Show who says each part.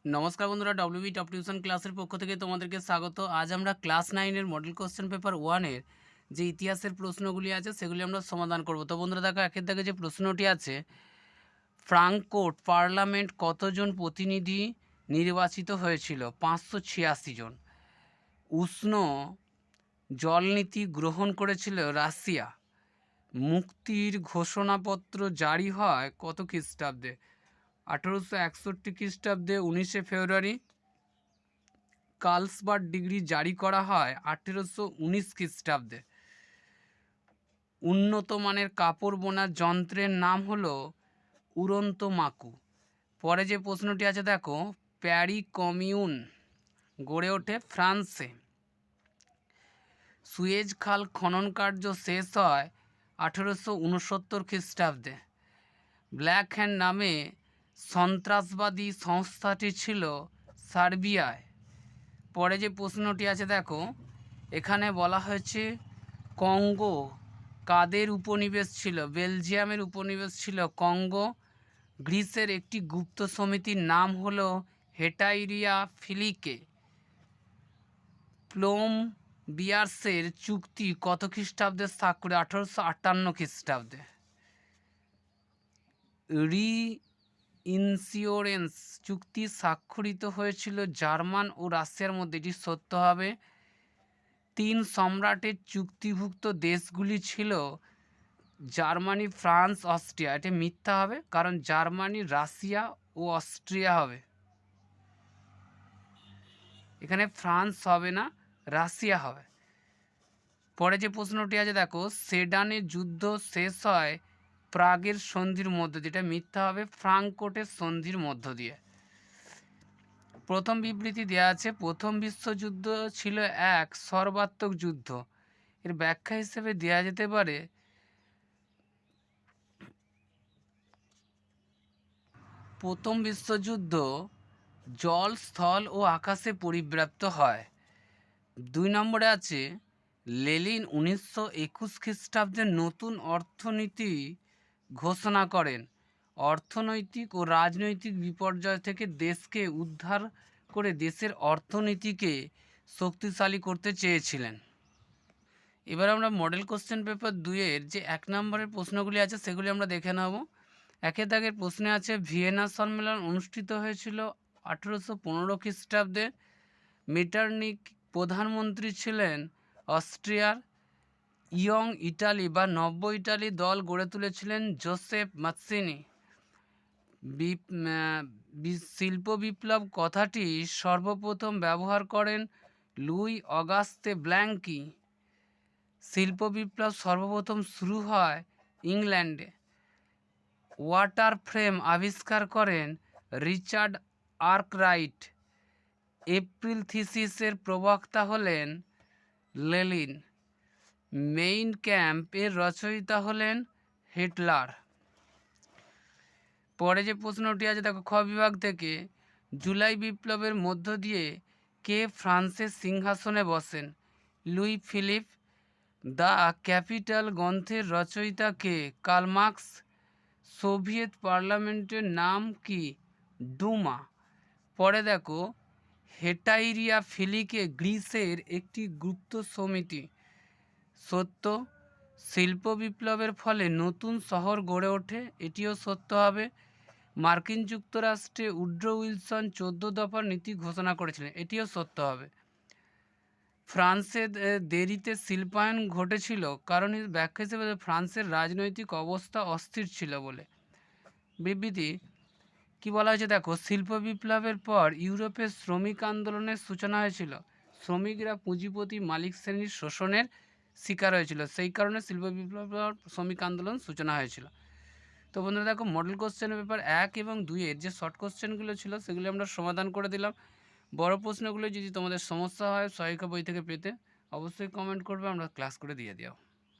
Speaker 1: নমস্কার বন্ধুরা, WB top tuition ক্লাসের পক্ষ থেকে তোমাদেরকে স্বাগত। আজ আমরা ক্লাস 9-এর মডেল কোশ্চেন পেপার 1-এর যে ইতিহাসের প্রশ্নগুলি আছে সেগুলি আমরা সমাধান করব। তো বন্ধুরা দেখো, একের দাগে যে প্রশ্নটি আছে, ফ্রাঙ্কফুর্ট পার্লামেন্ট কতজন প্রতিনিধি নির্বাচিত হয়েছিল? 586 জন। উষ্ণ জলনীতি গ্রহণ করেছিল রাশিয়া। মুক্তির ঘোষণাপত্র জারি হয় কত খ্রিস্টাব্দে? 1861 খ্রিস্টাব্দে 19শে ফেব্রুয়ারি। কার্লসবার্গ ডিগ্রি জারি করা হয় 1819 খ্রিস্টাব্দে। উন্নত মানের কাপড় বোনার যন্ত্রের নাম হলো উড়ন্ত মাকু। পরে যে প্রশ্নটি আছে দেখো, প্যারি কমিউন গড়ে ওঠে ফ্রান্সে। সুয়েজ খাল খনন কার্য শেষ হয় 1869 খ্রিস্টাব্দে। ব্ল্যাক হ্যান্ড নামে সন্ত্রাসবাদী সংস্থাটি ছিল সার্বিয়ায়। পরে যে প্রশ্নটি আছে দেখো, এখানে বলা হয়েছে কঙ্গো কাদের উপনিবেশ ছিল? বেলজিয়ামের উপনিবেশ ছিল কঙ্গো। গ্রিসের একটি গুপ্ত সমিতির নাম হলো হেটাইরিয়া ফিলিকে। প্লোম বিয়ার্সের চুক্তি কত খ্রিস্টাব্দে স্বাক্ষরে? 1858 খ্রিস্টাব্দে। ইন্স্যুরেন্স চুক্তি স্বাক্ষরিত হয়েছিল জার্মান ও রাশিয়ার মধ্যে, এটি সত্য হবে। 3 সম্রাটের চুক্তিভুক্ত দেশগুলি ছিল জার্মানি, ফ্রান্স, অস্ট্রিয়া। এটা মিথ্যা হবে, কারণ জার্মানি, রাশিয়া ও অস্ট্রিয়া হবে। এখানে ফ্রান্স হবে না, রাশিয়া হবে। পরে যে প্রশ্নটি আছে দেখো, সেডানের যুদ্ধ শেষ হয় প্রাগের সন্ধির মধ্য দিয়ে। এটা মিথ্যা হবে, ফ্রাঙ্কফুর্টের সন্ধির মধ্য দিয়ে। প্রথম বিবৃতি দেওয়া আছে, প্রথম বিশ্বযুদ্ধ ছিল এক সর্বাত্মক যুদ্ধ। এর ব্যাখ্যা হিসেবে দেওয়া যেতে পারে, প্রথম বিশ্বযুদ্ধ জল, স্থল ও আকাশে পরিব্যাপ্ত হয়। 2 নম্বরে আছে, লেনিন 1921 খ্রিস্টাব্দে নতুন অর্থনীতি ঘোষণা করেন। অর্থনৈতিক ও রাজনৈতিক বিপর্যয় থেকে দেশকে উদ্ধার করে দেশের অর্থনীতিকে শক্তিশালী করতে চেয়েছিলেন। এবার আমরা মডেল কোশ্চেন পেপার 2-এর যে 1 নম্বরের প্রশ্নগুলি আছে সেগুলি আমরা দেখে নেব। একের দাগের প্রশ্নে আছে, ভিয়েনা সম্মেলন অনুষ্ঠিত হয়েছিল 1815 খ্রিস্টাব্দে। মিটারনিখ প্রধানমন্ত্রী ছিলেন অস্ট্রিয়ার। ইয়ং ইটালি বা নব্য ইটালি দল গড়ে তুলেছিলেন জোসেফ মাৎসিনি। শিল্প বিপ্লব কথাটি সর্বপ্রথম ব্যবহার করেন লুই অগাস্তে ব্ল্যাঙ্কি। শিল্প বিপ্লব সর্বপ্রথম শুরু হয় ইংল্যান্ডে। ওয়াটার ফ্রেম আবিষ্কার করেন রিচার্ড আর্করাইট। এপ্রিল থিসিসের প্রবক্তা হলেন লেনিন। মেইন ক্যাম্পের রচয়িতা হলেন হিটলার। পরে যে প্রশ্নটি আছে দেখো, খ বিভাগ থেকে, জুলাই বিপ্লবের মধ্য দিয়ে কে ফ্রান্সের সিংহাসনে বসেন? Luis Philip. দ্য ক্যাপিটাল গ্রন্থের রচয়িতা কে? Karl Marx. সোভিয়েত পার্লামেন্টের নাম কি? ডুমা। পরে দেখো, হেটাইরিয়া ফিলিকে গ্রিসের একটি গুপ্ত সমিতি। সত্য। শিল্প বিপ্লবের ফলে নতুন শহর গড়ে ওঠে, এটিও সত্য হবে। মার্কিন যুক্তরাষ্ট্রে উড্রো উইলসন 14 দফার নীতি ঘোষণা করেছিলেন, এটিও সত্য হবে। ফ্রান্সে দেরিতে শিল্পায়ন ঘটেছিল, কারণ এর ব্যাখ্যা হিসেবে ফ্রান্সের রাজনৈতিক অবস্থা অস্থির ছিল বলে। বিবৃতি কি বলা হয়েছে দেখো, শিল্প বিপ্লবের পর ইউরোপে শ্রমিক আন্দোলনের সূচনা হয়েছিল। শ্রমিকরা পুঁজিপতি মালিক শ্রেণীর শোষণের শিকার হয়েছিল, সেই কারণে শিল্প বিপ্লবের পর শ্রমিক আন্দোলন সূচনা হয়েছিল। তো বন্ধুরা দেখো, মডেল কোশ্চেন পেপার 1 এবং 2-এর যে শর্ট কোশ্চেনগুলো ছিল সেগুলি আমরা সমাধান করে দিলাম। বড় প্রশ্নগুলো যদি তোমাদের সমস্যা হয় সহায়িকা বই থেকে পেতে অবশ্যই কমেন্ট করবে, আমরা ক্লাস করে দিয়ে দিও।